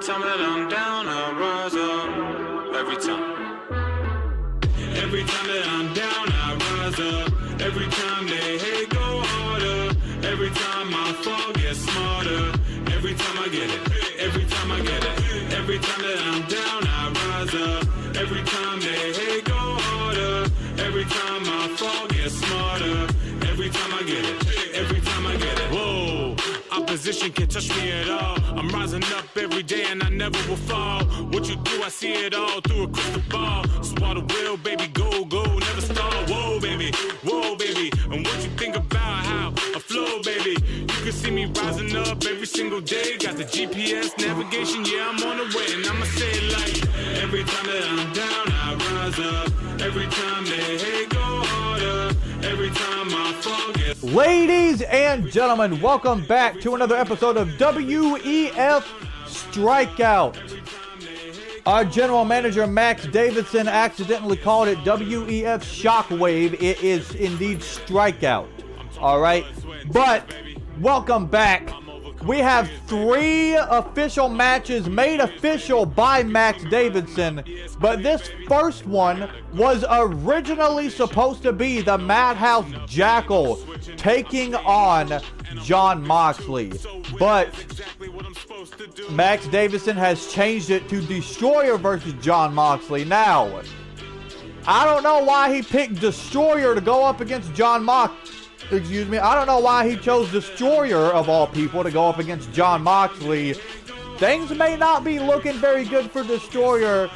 time that I'm down, I rise up. Every time. Every time that I'm down, I rise up. Every time they hate, go harder. Every time I fall, get smarter. Every time I get it. Every time I get it. Every time that I'm down, I rise up. Every time they hate, go harder. Every time I fall, get smarter. Every time I get it. Every time I get it. Whoa, opposition can't touch me at all. I'm rising up every day and I never will fall. What you do, I see it all through a crystal ball. Swallow the wheel, baby, go, go, never stall. Whoa, baby, and what you think about how I flow, baby? You can see me rising up every single day. Got the GPS navigation, yeah, I'm on the way. And I'ma say it like, every time that I'm down, I rise up. Every time they hate, go harder. Every time I fall, get... Ladies and gentlemen, welcome back to another episode of WEF Strikeout. Our general manager, Max Davidson, accidentally called it WEF Shockwave. It is indeed Strikeout. All right. But welcome back. We have 3 official matches made official by Max Davidson. But this first one was originally supposed to be the Madhouse Jackal taking on Jon Moxley. But Max Davidson has changed it to Destroyer versus Jon Moxley. Now, I don't know why he picked Destroyer to go up against Jon Moxley. Excuse me. I don't know why he chose Destroyer, of all people, to go up against Jon Moxley. Things may not be looking very good for Destroyer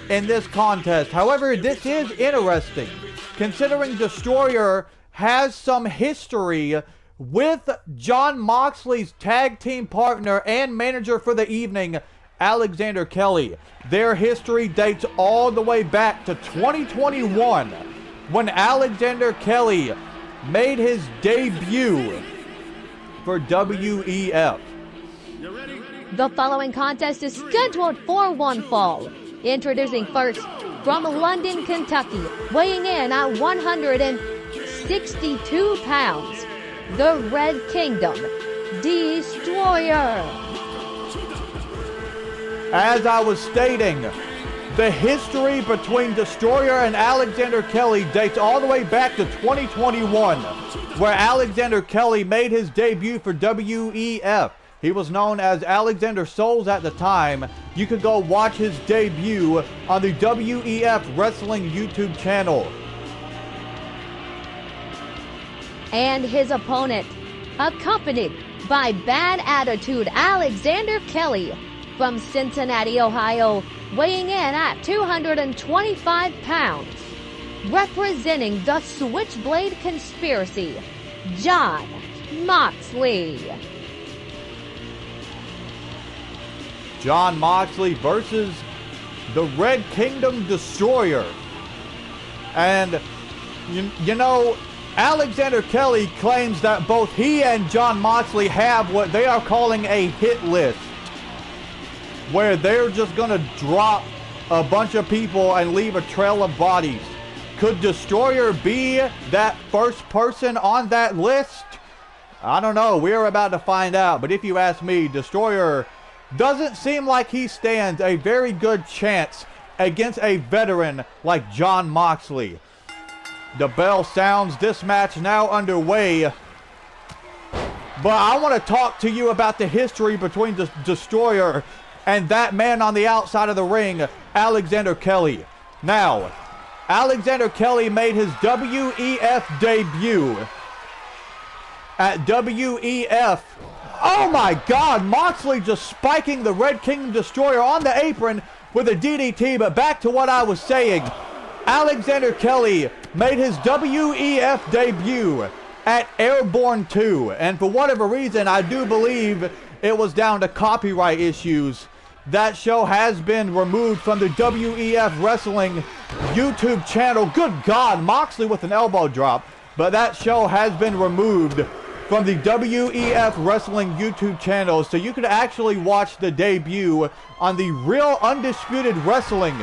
in this contest. However, this is interesting, considering Destroyer has some history with Jon Moxley's tag team partner and manager for the evening, Alexander Kelly. Their history dates all the way back to 2021, when Alexander Kelly made his debut for WEF. The following contest is scheduled for one fall. Introducing first, from London, Kentucky, weighing in at 162 pounds, the Red Kingdom, Destroyer. As I was stating, the history between Destroyer and Alexander Kelly dates all the way back to 2021, where Alexander Kelly made his debut for WEF. He was known as Alexander Souls at the time. You could go watch his debut on the WEF Wrestling YouTube channel. And his opponent, accompanied by Bad Attitude Alexander Kelly from Cincinnati, Ohio, weighing in at 225 pounds, representing the Switchblade Conspiracy, Jon Moxley. Jon Moxley versus the Red Kingdom Destroyer. And, you know, Alexander Kelly claims that both he and Jon Moxley have what they are calling a hit list, where they're just going to drop a bunch of people and leave a trail of bodies. Could Destroyer be that first person on that list? I don't know. We're about to find out. But if you ask me, Destroyer doesn't seem like he stands a very good chance against a veteran like Jon Moxley. The bell sounds. This match now underway. But I want to talk to you about the history between the Destroyer and that man on the outside of the ring, Alexander Kelly. Now, Alexander Kelly made his WEF debut at WEF. Oh my God, Moxley just spiking the Red Kingdom Destroyer on the apron with a DDT, but back to what I was saying. Alexander Kelly made his WEF debut at Airborne 2, and for whatever reason, I do believe it was down to copyright issues. That show has been removed from the WEF Wrestling YouTube channel. Good God, Moxley with an elbow drop. But that show has been removed from the WEF Wrestling YouTube channel, so you could actually watch the debut on the Real Undisputed Wrestling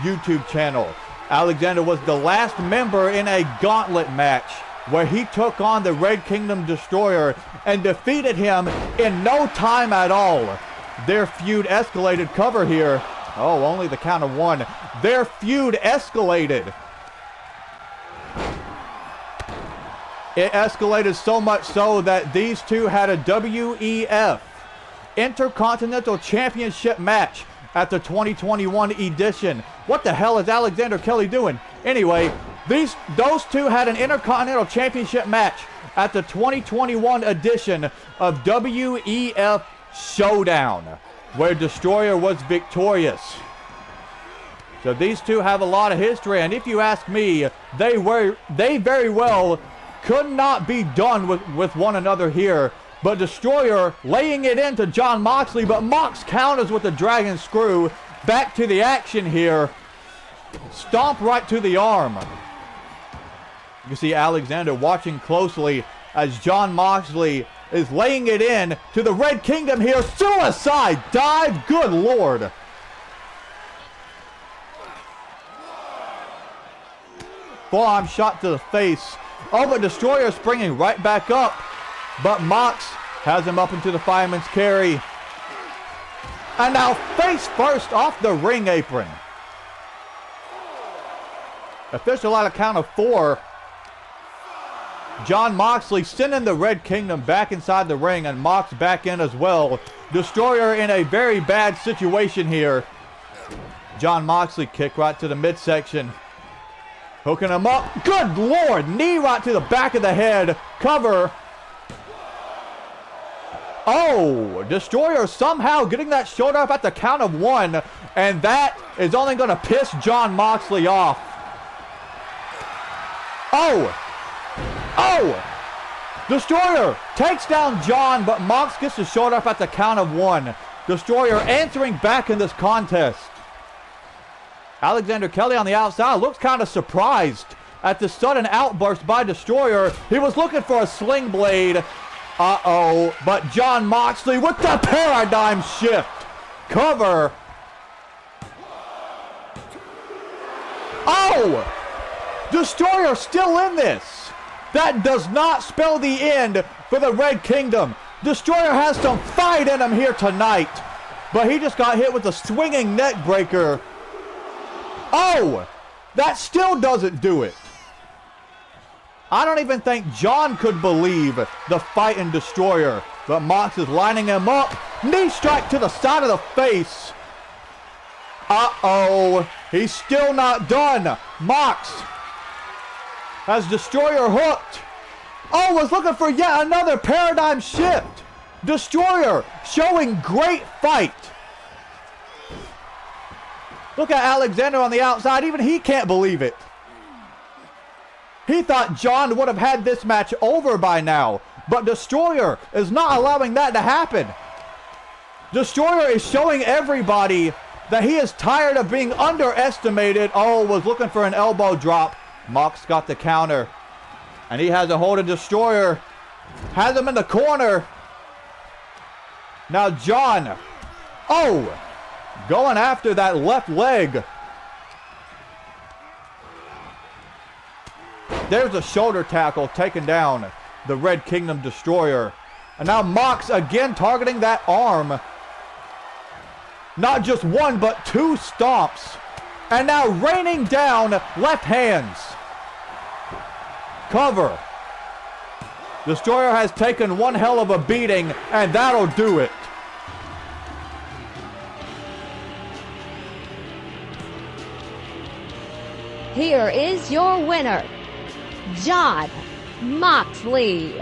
YouTube channel. Alexander was the last member in a gauntlet match where he took on the Red Kingdom Destroyer and defeated him in no time at all. their feud escalated. Cover here. Oh, only the count of one. Their feud escalated. It escalated so much so that these two had a WEF Intercontinental Championship match at the 2021 edition. What the hell is Alexander Kelly doing? Anyway, those two had an Intercontinental Championship match at the 2021 edition of WEF Showdown, where Destroyer was victorious. So these two have a lot of history, and if you ask me, they very well could not be done with one another here. But Destroyer laying it into Jon Moxley, but Mox counters with the Dragon Screw. Back to the action here. Stomp right to the arm. You see Alexander watching closely as Jon Moxley is laying it in to the Red Kingdom here. Suicide dive, good Lord. Forearm shot to the face. Oh, but Destroyer springing right back up. But Mox has him up into the fireman's carry. And now face first off the ring apron. Official out of count of 4. Jon Moxley sending the Red Kingdom back inside the ring, and Mox back in as well. Destroyer in a very bad situation here. Jon Moxley kick right to the midsection. Hooking him up. Good Lord. Knee right to the back of the head. Cover. Oh, Destroyer somehow getting that shoulder up at the count of 1. And that is only going to piss Jon Moxley off. Oh. Oh. Destroyer takes down Jon, but Mox gets his shoulder up at the count of 1. Destroyer answering back in this contest. Alexander Kelly on the outside looks kind of surprised at the sudden outburst by Destroyer. He was looking for a sling blade. Uh-oh. But Jon Moxley with the paradigm shift. Cover. Oh! Destroyer still in this. That does not spell the end for the Red Kingdom. Destroyer has some fight in him here tonight. But he just got hit with a swinging neck breaker. Oh! That still doesn't do it. I don't even think Jon could believe the fight in Destroyer. But Mox is lining him up. Knee strike to the side of the face. Uh-oh. He's still not done. Mox has Destroyer hooked. Oh, was looking for yet another paradigm shift. Destroyer showing great fight. Look at Alexander on the outside. Even he can't believe it. He thought Jon would have had this match over by now. But Destroyer is not allowing that to happen. Destroyer is showing everybody that he is tired of being underestimated. Oh, was looking for an elbow drop. Mox got the counter. And he has a hold of Destroyer. Has him in the corner. Now Jon. Oh! Going after that left leg. There's a shoulder tackle taking down the Red Kingdom Destroyer. And now Mox again targeting that arm. Not just one, but 2 stomps. And now raining down left hands. Cover. Destroyer has taken one hell of a beating, and that'll do it. Here is your winner, Jon Moxley.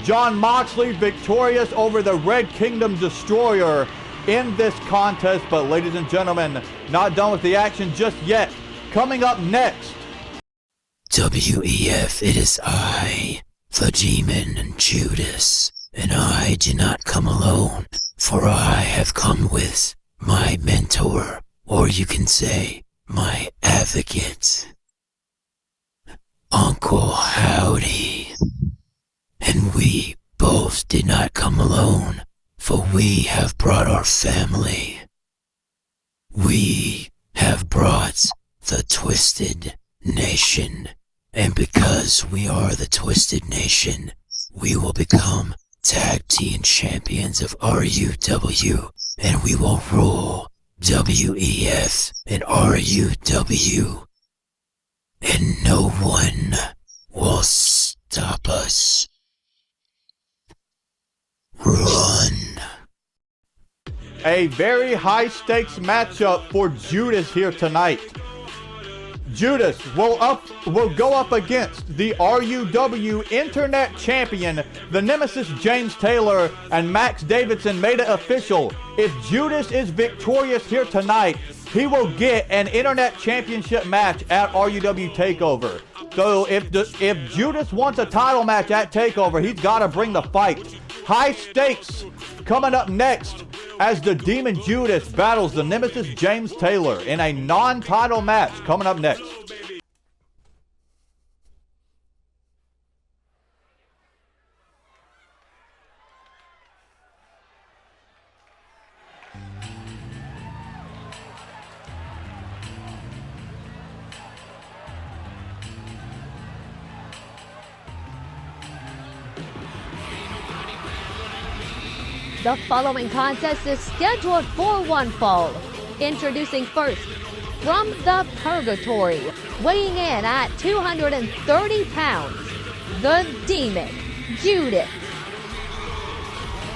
Jon Moxley victorious over the Red Kingdom Destroyer in this contest. But ladies and gentlemen, not done with the action just yet. Coming up next. WEF, it is I, the Demon Judas, and I did not come alone, for I have come with my mentor, or you can say, my advocate, Uncle Howdy. And we both did not come alone, for we have brought our family. We have brought the Twisted Nation, and because we are the Twisted Nation, we will become tag team champions of RUW, and we will rule WEF and RUW, and no one will stop us. Run. A very high stakes matchup for Judas here tonight. Judas will go up against the RUW Internet Champion, the Nemesis James Taylor, and Max Davidson made it official. If Judas is victorious here tonight, he will get an Internet Championship match at RUW TakeOver. So if Judas wants a title match at TakeOver, he's got to bring the fight. High stakes coming up next as the Demon Judas battles the Nemesis James Taylor in a non-title match coming up next. The following contest is scheduled for one fall. Introducing first, from the Purgatory, weighing in at 230 pounds, the Demon Judas.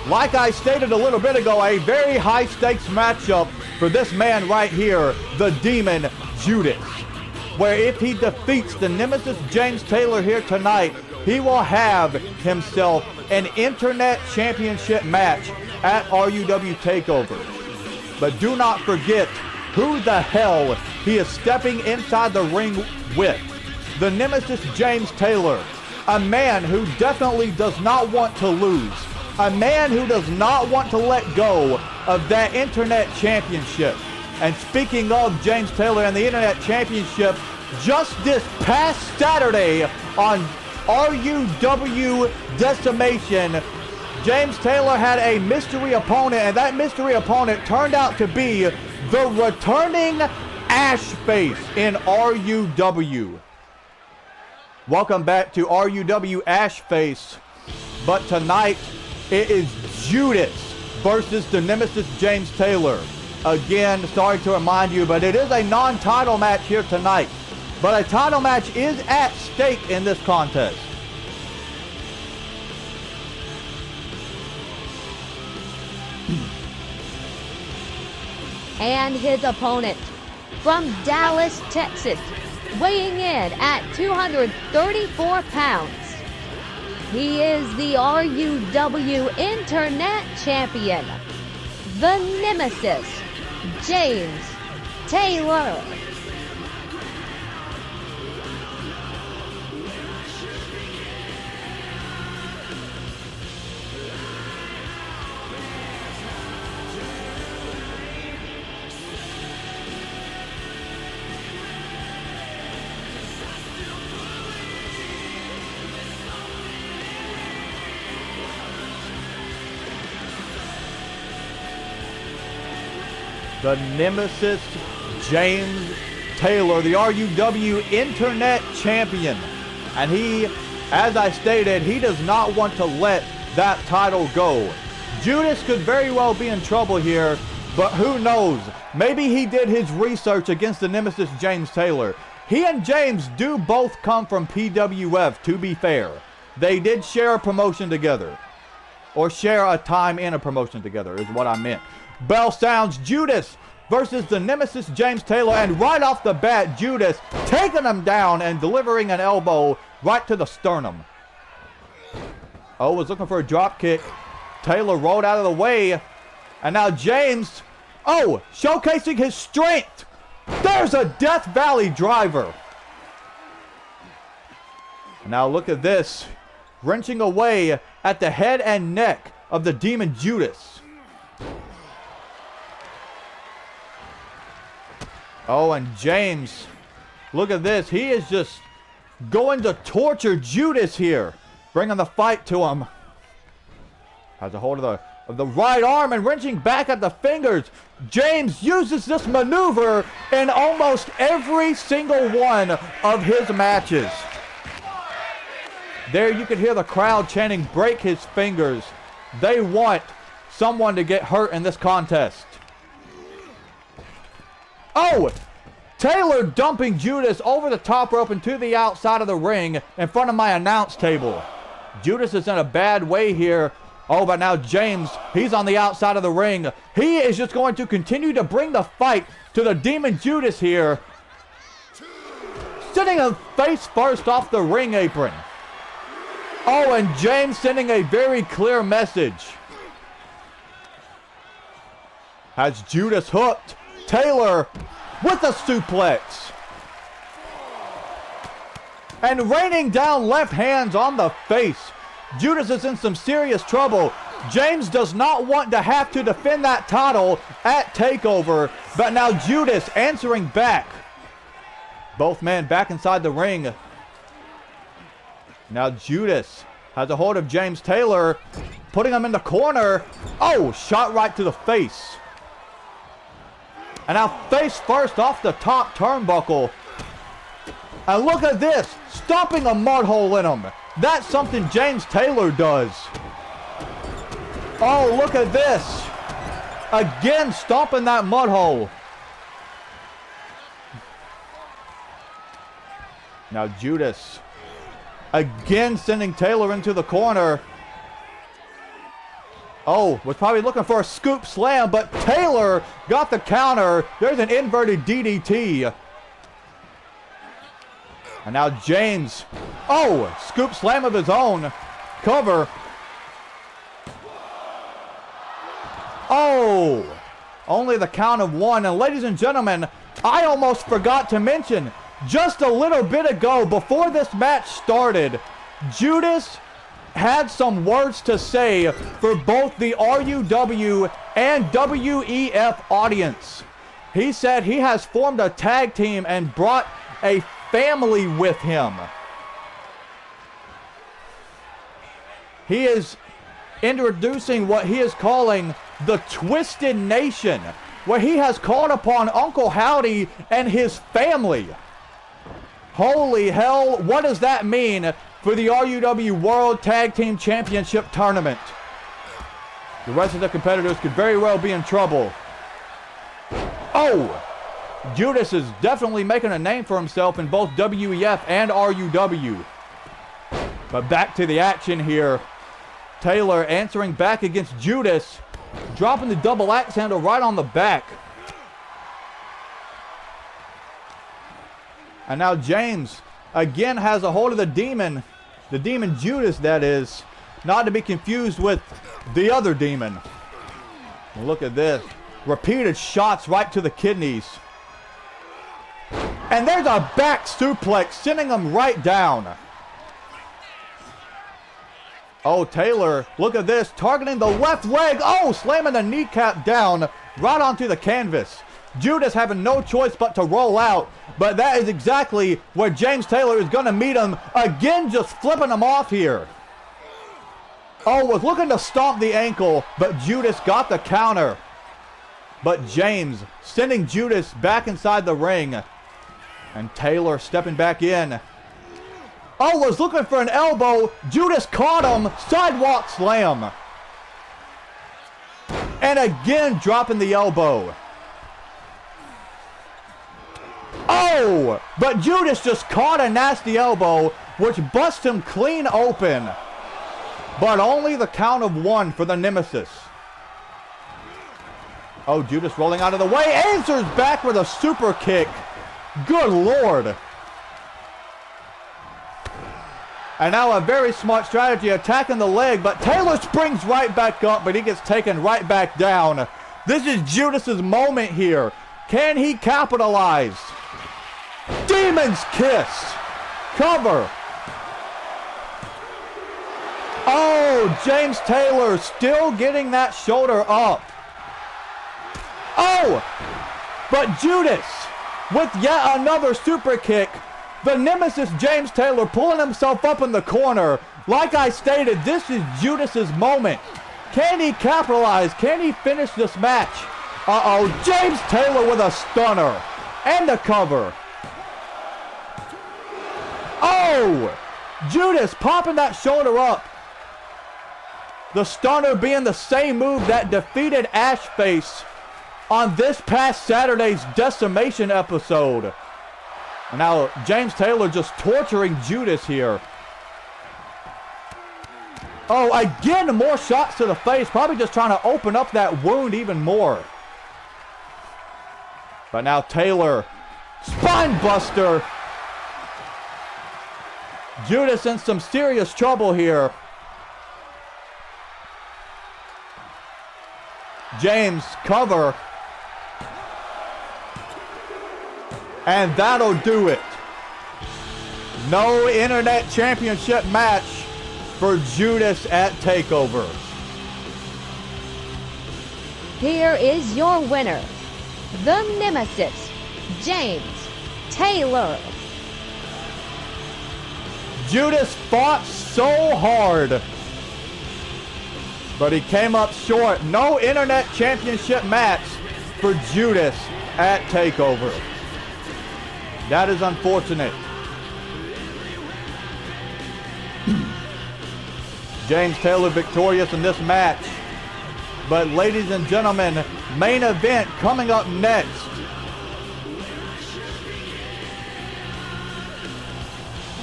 Like I stated a little bit ago, a very high stakes matchup for this man right here, the Demon Judas. Where if he defeats the Nemesis James Taylor here tonight, he will have himself an Internet Championship match at RUW TakeOver. But do not forget who the hell he is stepping inside the ring with. The Nemesis James Taylor, a man who definitely does not want to lose. A man who does not want to let go of that Internet Championship. And speaking of James Taylor and the Internet Championship, just this past Saturday on RUW Decimation, James Taylor had a mystery opponent, and that mystery opponent turned out to be the returning Ashface in RUW. Welcome back to RUW Ashface, but tonight it is Judas versus the Nemesis James Taylor. Again, sorry to remind you, but it is a non-title match here tonight. But a title match is at stake in this contest. And his opponent, from Dallas, Texas, weighing in at 234 pounds. He is the RUW Internet Champion, the Nemesis James Taylor. The Nemesis James Taylor, the RUW Internet Champion. And he, as I stated, he does not want to let that title go. Judas could very well be in trouble here, but who knows? Maybe he did his research against the Nemesis James Taylor. He and James do both come from PWF, to be fair. They did share a promotion together. Or share a time in a promotion together, is what I meant. Bell sounds, Judas versus the Nemesis James Taylor, and right off the bat, Judas taking him down and delivering an elbow right to the sternum. Oh, was looking for a drop kick. Taylor rolled out of the way, and now James, oh, showcasing his strength. There's a Death Valley driver. Now look at this, wrenching away at the head and neck of the Demon Judas. Oh, and James, look at this. He is just going to torture Judas here, bringing the fight to him. Has a hold of the right arm and wrenching back at the fingers. James uses this maneuver in almost every single one of his matches. There you can hear the crowd chanting, break his fingers. They want someone to get hurt in this contest. Oh! Taylor dumping Judas over the top rope and to the outside of the ring in front of my announce table. Judas is in a bad way here. Oh, but now James, he's on the outside of the ring. He is just going to continue to bring the fight to the Demon Judas here. Sending him face first off the ring apron. Oh, and James sending a very clear message. Has Judas hooked. Taylor with a suplex. And raining down left hands on the face. Judas is in some serious trouble. James does not want to have to defend that title at TakeOver, but now Judas answering back. Both men back inside the ring. Now Judas has a hold of James Taylor, putting him in the corner. Oh, shot right to the face. And now face first off the top turnbuckle. And look at this, stomping a mud hole in him. That's something James Taylor does. Oh, look at this. Again, stomping that mud hole. Now Judas again sending Taylor into the corner. Oh, was probably looking for a scoop slam, but Taylor got the counter. There's an inverted DDT. And now James. Oh, scoop slam of his own. Cover. Oh, only the count of one. And ladies and gentlemen, I almost forgot to mention, just a little bit ago, before this match started, Judas had some words to say for both the RUW and WEF audience. He said he has formed a tag team and brought a family with him. He is introducing what he is calling the Twisted Nation, where he has called upon Uncle Howdy and his family. Holy hell, what does that mean for the RUW World Tag Team Championship Tournament? The rest of the competitors could very well be in trouble. Oh! Judas is definitely making a name for himself in both WEF and RUW. But back to the action here. Taylor answering back against Judas, dropping the double axe handle right on the back. And now James again has a hold of the demon Judas, that is, not to be confused with the other demon. Look at this. Repeated shots right to the kidneys. And there's a back suplex, sending him right down. Oh, Taylor, look at this, targeting the left leg. Oh, slamming the kneecap down right onto the canvas. Judas having no choice but to roll out, but that is exactly where James Taylor is going to meet him. Again, just flipping him off here. Oh, was looking to stomp the ankle, but Judas got the counter. But James sending Judas back inside the ring. And Taylor stepping back in. Oh, was looking for an elbow. Judas caught him. Sidewalk slam. And again, dropping the elbow. Oh, but Judas just caught a nasty elbow, which bust him clean open. But only the count of one for the Nemesis. Oh, Judas rolling out of the way. Answers back with a super kick. Good Lord. And now a very smart strategy, attacking the leg, but Taylor springs right back up, but he gets taken right back down. This is Judas's moment here. Can he capitalize? Demon's Kiss. Cover. Oh, James Taylor still getting that shoulder up. Oh, but Judas with yet another super kick. The Nemesis James Taylor pulling himself up in the corner. Like I stated, this is Judas's moment. Can he capitalize? Can he finish this match? Uh-oh, James Taylor with a stunner. And a cover. Oh! Judas popping that shoulder up. The stunner being the same move that defeated Ashface on this past Saturday's Decimation episode. And now James Taylor just torturing Judas here. Oh, again, more shots to the face. Probably just trying to open up that wound even more. But now Taylor, spine buster. Judas in some serious trouble here. James cover. And that'll do it. No Internet Championship match for Judas at TakeOver. Here is your winner, the Nemesis, James Taylor. Judas fought so hard, but he came up short. No Internet Championship match for Judas at TakeOver. That is unfortunate. James Taylor victorious in this match. But ladies and gentlemen, main event coming up next.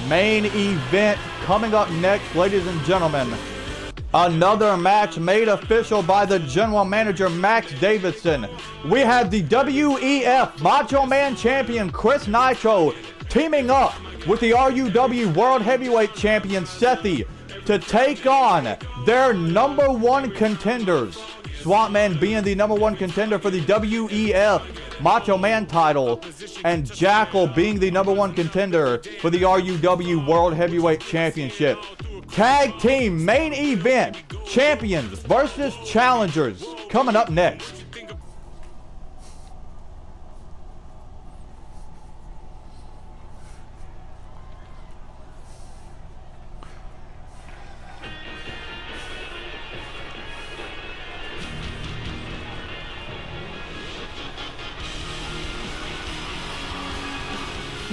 Main event coming up next, ladies and gentlemen. Another match made official by the general manager, Max Davidson. We have the WEF Macho Man Champion, Chris Nitro, teaming up with the RUW World Heavyweight Champion, Sethi, to take on their number one contenders. Swamp Man being the number one contender for the WEF Macho Man title, and Jackal being the number one contender for the RUW World Heavyweight Championship. Tag team main event, champions versus challengers, coming up next.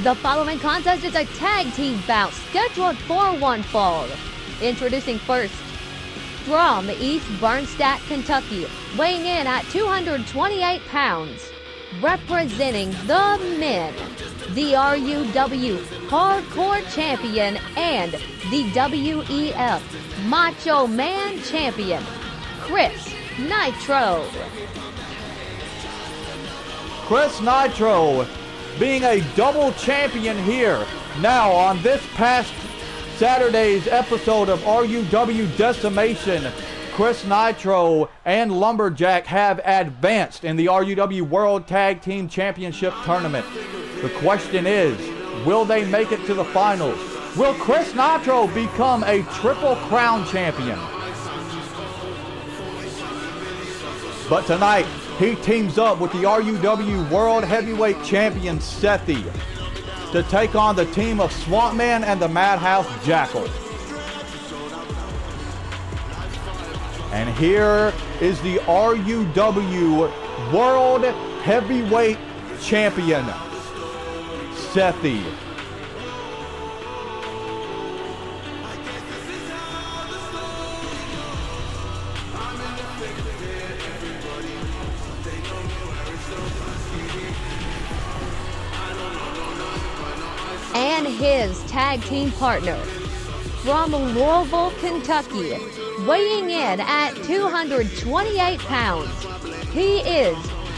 The following contest is a tag team bout scheduled for one fall. Introducing first, from East Bernstadt, Kentucky, weighing in at 228 pounds, representing the men, the RUW Hardcore Champion and the WEF Macho Man Champion, Chris Nitro. Chris Nitro being a double champion here. Now on this past Saturday's episode of RUW Decimation, Chris Nitro and Lumberjack have advanced in the RUW World Tag Team Championship Tournament. The question is, will they make it to the finals? Will Chris Nitro become a Triple Crown champion? But tonight, he teams up with the RUW World Heavyweight Champion, Sethi, to take on the team of Swamp Man and the Madhouse Jackal. And here is the RUW World Heavyweight Champion, Sethi. And his tag team partner, from Louisville, Kentucky, weighing in at 228 pounds, he is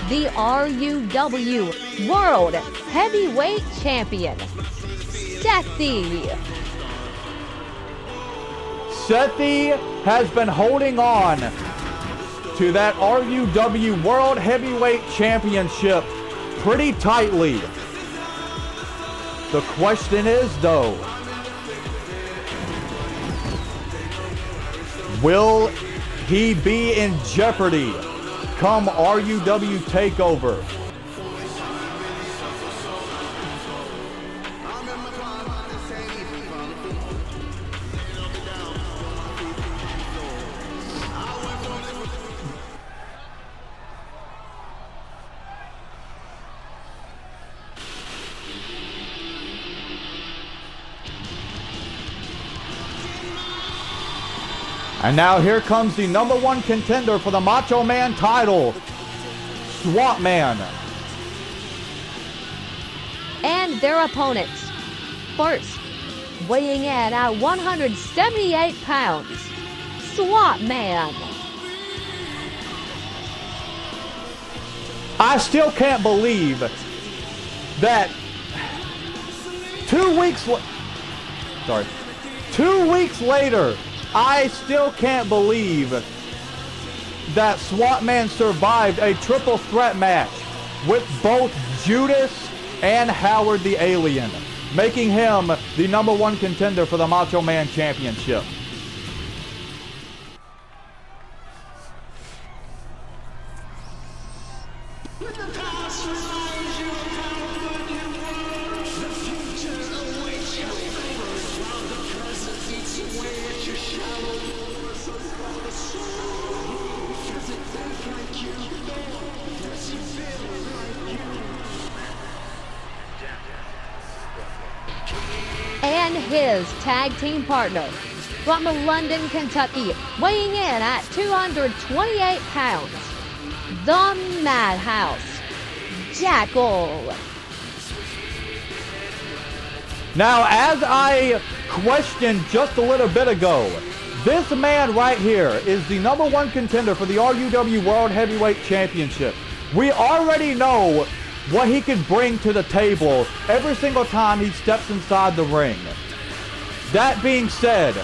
the RUW World Heavyweight Champion, Sethi. Sethi has been holding on to that RUW World Heavyweight Championship pretty tightly. The question is, though, will he be in jeopardy come RUW TakeOver? And now here comes the #1 contender for the Macho Man title, Swamp Man. And their opponents. First, weighing in at 178 pounds, Swamp Man. I still can't believe that 2 weeks later, I still can't believe that Swamp Man survived a triple threat match with both Judas and Howard the Alien, making him the #1 contender for the Macho Man Championship. And his tag team partner from London, Kentucky, weighing in at 228 pounds, the Madhouse Jackal. Now, as I questioned just a little bit ago, this man right here is the #1 contender for the RUW World Heavyweight Championship. We already know what he can bring to the table every single time he steps inside the ring. That being said,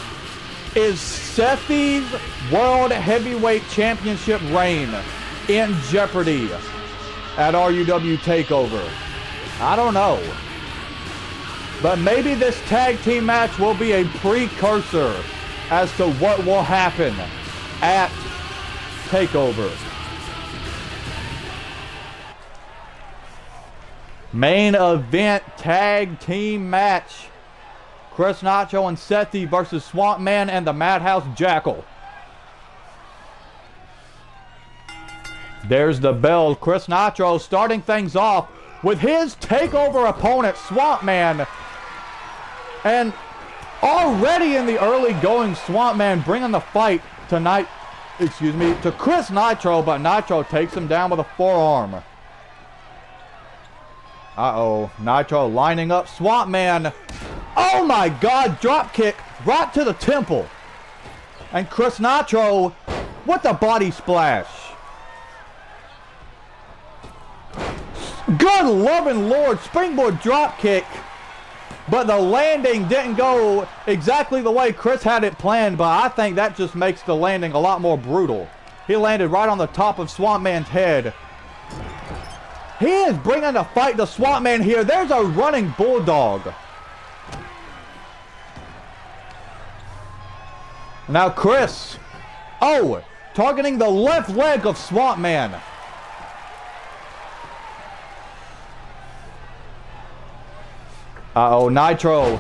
is Sethy's World Heavyweight Championship reign in jeopardy at RUW TakeOver? I don't know. But maybe this tag team match will be a precursor as to what will happen at TakeOver. Main event tag team match. Chris Nacho and Sethy versus Swamp Man and the Madhouse Jackal. There's the bell. Chris Nacho starting things off with his TakeOver opponent, Swamp Man. And already in the early going, Swamp Man bringing the fight tonight, to Chris Nitro, but Nitro takes him down with a forearm. Uh-oh, Nitro lining up Swamp Man. Oh my God, drop kick right to the temple. And Chris Nitro with the body splash. Good loving Lord, springboard drop kick. But the landing didn't go exactly the way Chris had it planned, but I think that just makes the landing a lot more brutal. He landed right on the top of Swamp Man's head. He is bringing the fight to Swamp Man here. There's a running bulldog. Now Chris, targeting the left leg of Swamp Man. Uh-oh, Nitro.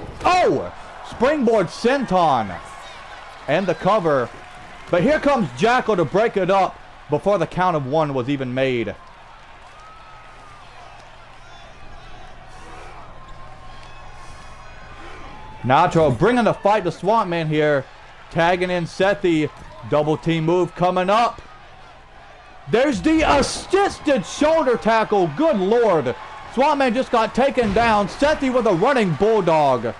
Springboard senton. And the cover. But here comes Jackal to break it up before the count of one was even made. Nitro bringing the fight to Swamp Man here. Tagging in Sethy. Double team move coming up. There's the assisted shoulder tackle. Good Lord. Swamp Man just got taken down. Sethy with a running bulldog.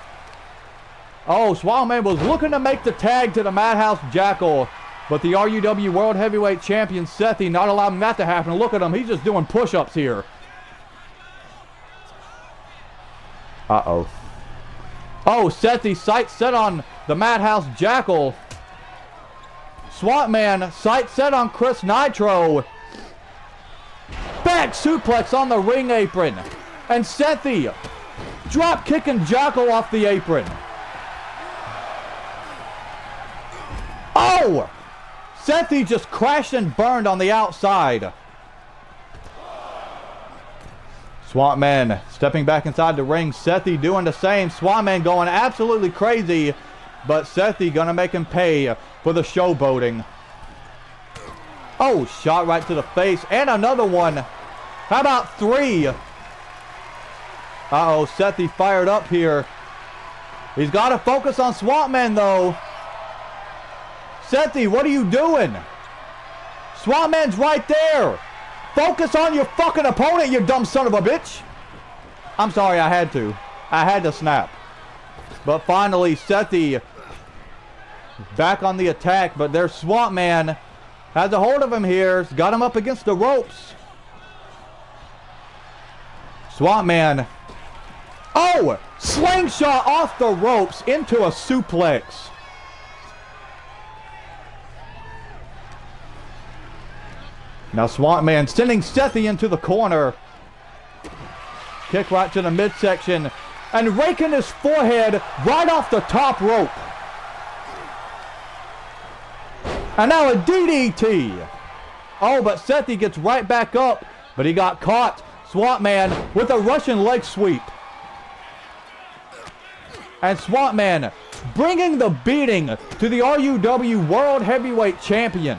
Oh, Swamp Man was looking to make the tag to the Madhouse Jackal. But the RUW World Heavyweight Champion Sethy not allowing that to happen. Look at him. He's just doing push-ups here. Uh-oh. Oh, Sethy sight set on the Madhouse Jackal. Swamp Man sight set on Chris Nitro. Back suplex on the ring apron. And Sethy drop kicking Jackal off the apron. Oh! Sethy just crashed and burned on the outside. Swamp Man stepping back inside the ring. Sethy doing the same. Swamp Man going absolutely crazy. But Sethy gonna make him pay for the showboating. Oh, shot right to the face. And another one. How about three? Uh-oh, Sethy fired up here. He's got to focus on Swamp Man, though. Sethy, what are you doing? Swamp Man's right there. Focus on your fucking opponent, you dumb son of a bitch. I'm sorry, I had to. I had to snap. But finally, Sethy back on the attack, but there's Swamp Man. Has a hold of him here. Got him up against the ropes. Swamp Man. Oh! Slingshot off the ropes into a suplex. Now Swamp Man sending Sethy into the corner. Kick right to the midsection. And raking his forehead right off the top rope. And now a DDT. Oh, but Sethy gets right back up. But he got caught. Swamp Man with a Russian leg sweep. And Swamp Man bringing the beating to the RUW World Heavyweight Champion.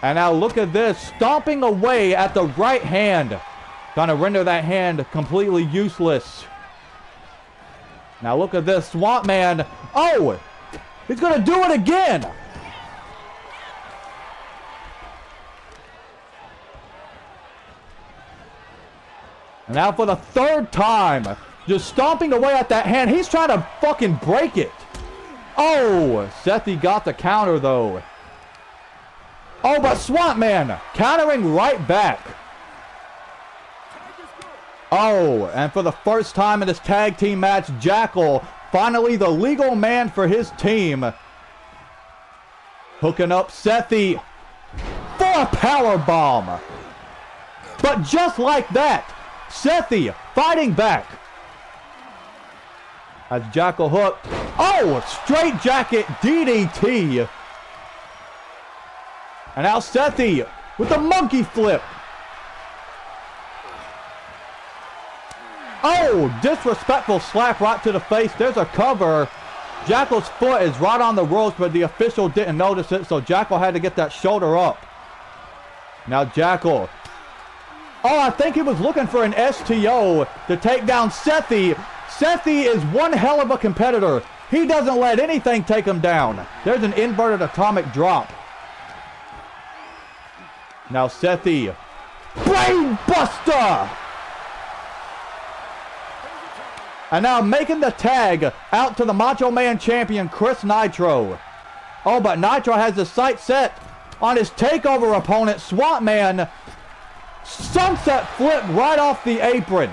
And now look at this. Stomping away at the right hand. Trying to render that hand completely useless. Now look at this. Swamp Man. Oh! He's going to do it again! And now for the third time. Just stomping away at that hand. He's trying to fucking break it. Oh! Sethy got the counter though. Oh, but Swamp Man countering right back. Oh, and for the first time in this tag team match, Jackal, finally the legal man for his team. Hooking up Sethy for a powerbomb. But just like that, Sethy fighting back. As Jackal hooked. Oh, straight jacket DDT. And now Sethy with the monkey flip. Oh, disrespectful slap right to the face. There's a cover. Jackal's foot is right on the ropes, but the official didn't notice it, so Jackal had to get that shoulder up. Now Jackal. Oh, I think he was looking for an STO to take down Sethy. Sethy is one hell of a competitor. He doesn't let anything take him down. There's an inverted atomic drop. Now Sethy. Brain Buster! And now making the tag out to the Macho Man champion, Chris Nitro. Oh, but Nitro has his sights set on his takeover opponent, Swamp Man. Sunset flip right off the apron.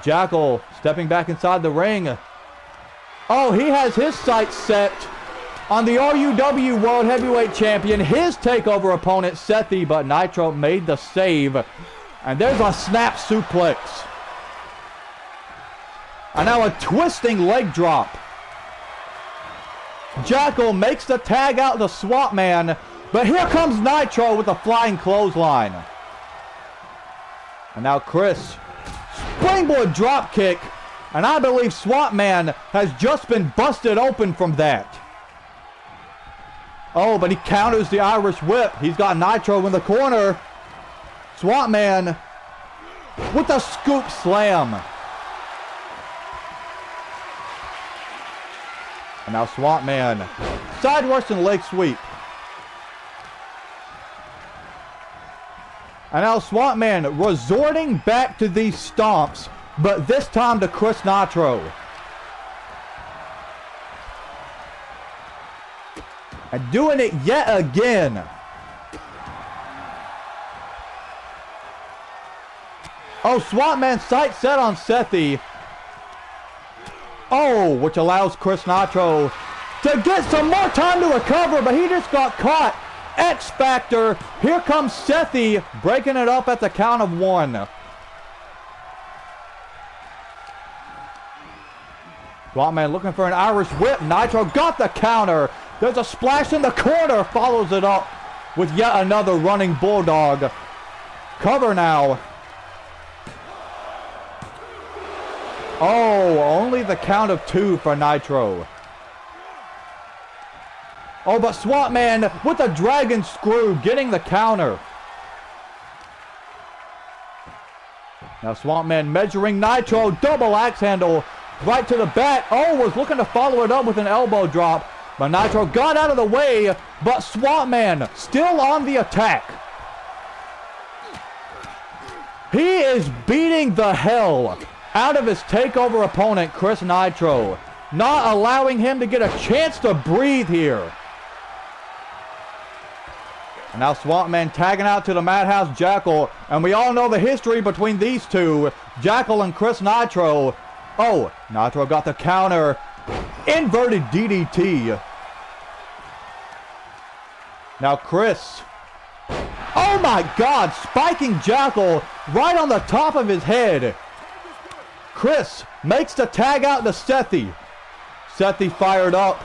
Jackal stepping back inside the ring. Oh, he has his sights set on the RUW World Heavyweight Champion, his takeover opponent, Sethy, but Nitro made the save. And there's a snap suplex. And now a twisting leg drop. Jackal makes the tag out to Swamp Man, but here comes Nitro with a flying clothesline. And now Chris, springboard drop kick, and I believe Swamp Man has just been busted open from that. Oh, but he counters the Irish whip. He's got Nitro in the corner. Swamp Man with a scoop slam. And now Swamp Man, side Russian leg sweep. And now Swamp Man resorting back to these stomps, but this time to Chris Nitro. And doing it yet again. Oh, Swamp Man sight set on Sethy. Oh, which allows Chris Nitro to get some more time to recover, but he just got caught. X Factor. Here comes Sethy breaking it up at the count of 1. Swamp Man looking for an Irish whip. Nitro got the counter. There's a splash in the corner. Follows it up with yet another running bulldog. Cover now. Oh, only the count of 2 for Nitro. Oh, but Swamp Man with a dragon screw getting the counter. Now Swamp Man measuring Nitro, double axe handle right to the back. Oh, was looking to follow it up with an elbow drop, but Nitro got out of the way, but Swamp Man still on the attack. He is beating the hell out of his TakeOver opponent, Chris Nitro, not allowing him to get a chance to breathe here. And now Swamp Man tagging out to the Madhouse Jackal, and we all know the history between these two, Jackal and Chris Nitro. Oh, Nitro got the counter. Inverted DDT. Now Chris. Oh my God, spiking Jackal right on the top of his head. Chris makes the tag out to Sethi. Sethi fired up.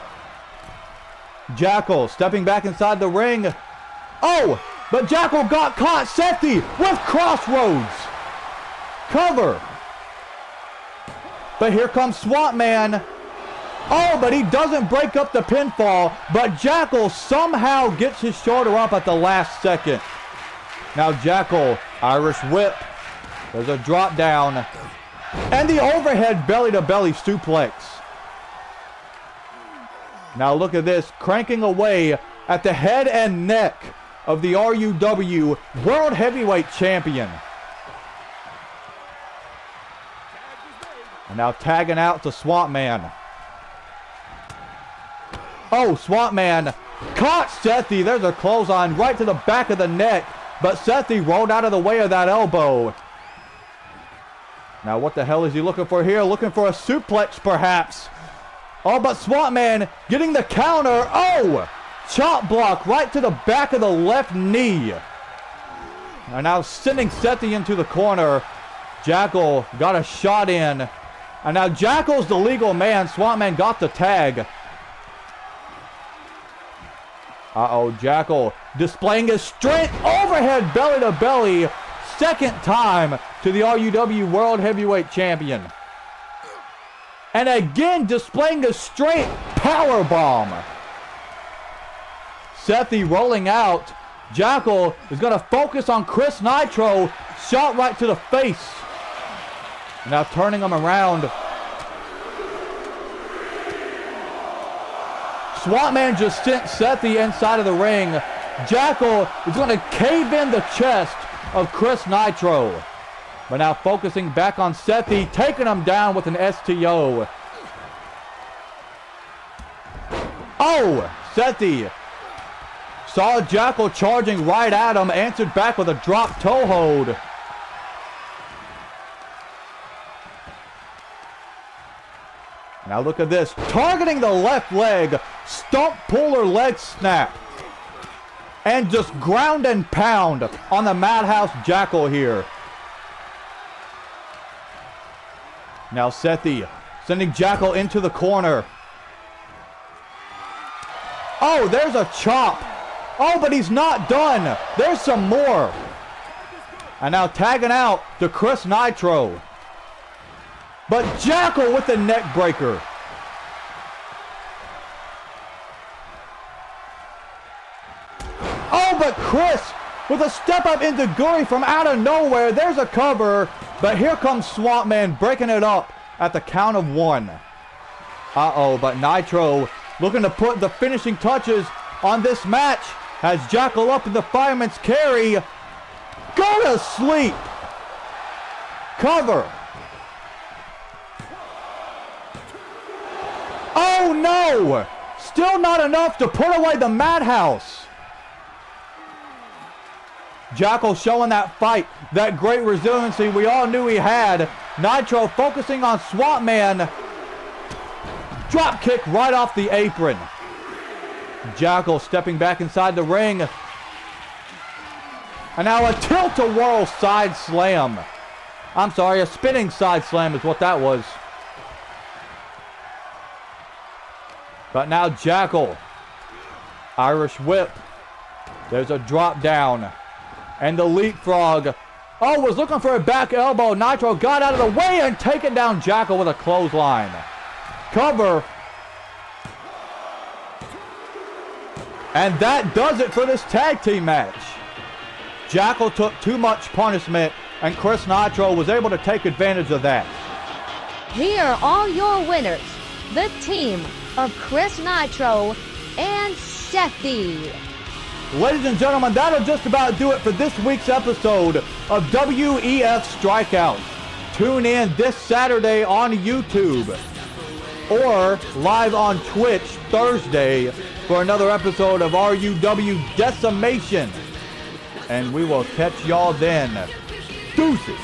Jackal stepping back inside the ring. Oh, but Jackal got caught. Sethi with crossroads. Cover. But here comes Swamp Man. Oh, but he doesn't break up the pinfall. But Jackal somehow gets his shoulder up at the last second. Now Jackal, Irish whip. There's a drop down. And the overhead belly-to-belly suplex. Now look at this, cranking away at the head and neck of the RUW World Heavyweight Champion. And now tagging out to Swamp Man. Oh, Swamp Man caught Sethi. There's a clothesline right to the back of the neck. But Sethi rolled out of the way of that elbow. Now what the hell is he looking for here? Looking for a suplex perhaps. Oh, but Swamp Man getting the counter. Oh! Chop block right to the back of the left knee. And now sending Sethi into the corner. Jackal got a shot in. And now Jackal's the legal man. Swamp Man got the tag. Uh-oh, Jackal displaying his strength. Overhead belly to belly. Second time to the RUW World Heavyweight Champion. And again displaying his strength. Powerbomb. Sethi rolling out. Jackal is going to focus on Chris Nitro. Shot right to the face. Now turning him around. Swamp Man just sent Sethi inside of the ring. Jackal is going to cave in the chest of Chris Nitro. But now focusing back on Sethi, taking him down with an STO. Oh, Sethi saw Jackal charging right at him, answered back with a drop toe hold. Now look at this, targeting the left leg, stump puller leg snap. And just ground and pound on the Madhouse Jackal here. Now Sethi sending Jackal into the corner. Oh, there's a chop. Oh, but he's not done. There's some more. And now tagging out to Chris Nitro. But Jackal with the neck breaker. Oh, but Chris with a step up into Guri from out of nowhere. There's a cover. But here comes Swamp Man breaking it up at the count of one. Uh-oh, but Nitro looking to put the finishing touches on this match. Has Jackal up in the fireman's carry. Go to sleep. Cover. Oh no! Still not enough to put away the Madhouse. Jackal showing that fight, that great resiliency we all knew he had. Nitro focusing on Swamp Man. Drop kick right off the apron. Jackal stepping back inside the ring. And now a tilt-a-whirl side slam. I'm sorry, a spinning side slam is what that was. But now Jackal. Irish whip. There's a drop down. And the leapfrog. Oh, was looking for a back elbow. Nitro got out of the way and taken down Jackal with a clothesline. Cover. And that does it for this tag team match. Jackal took too much punishment and Chris Nitro was able to take advantage of that. Here are all your winners. The team of Chris Nitro and Sethy. Ladies and gentlemen, that'll just about do it for this week's episode of WEF Strikeout. Tune in this Saturday on YouTube or live on Twitch Thursday for another episode of RUW Decimation. And we will catch y'all then. Deuces.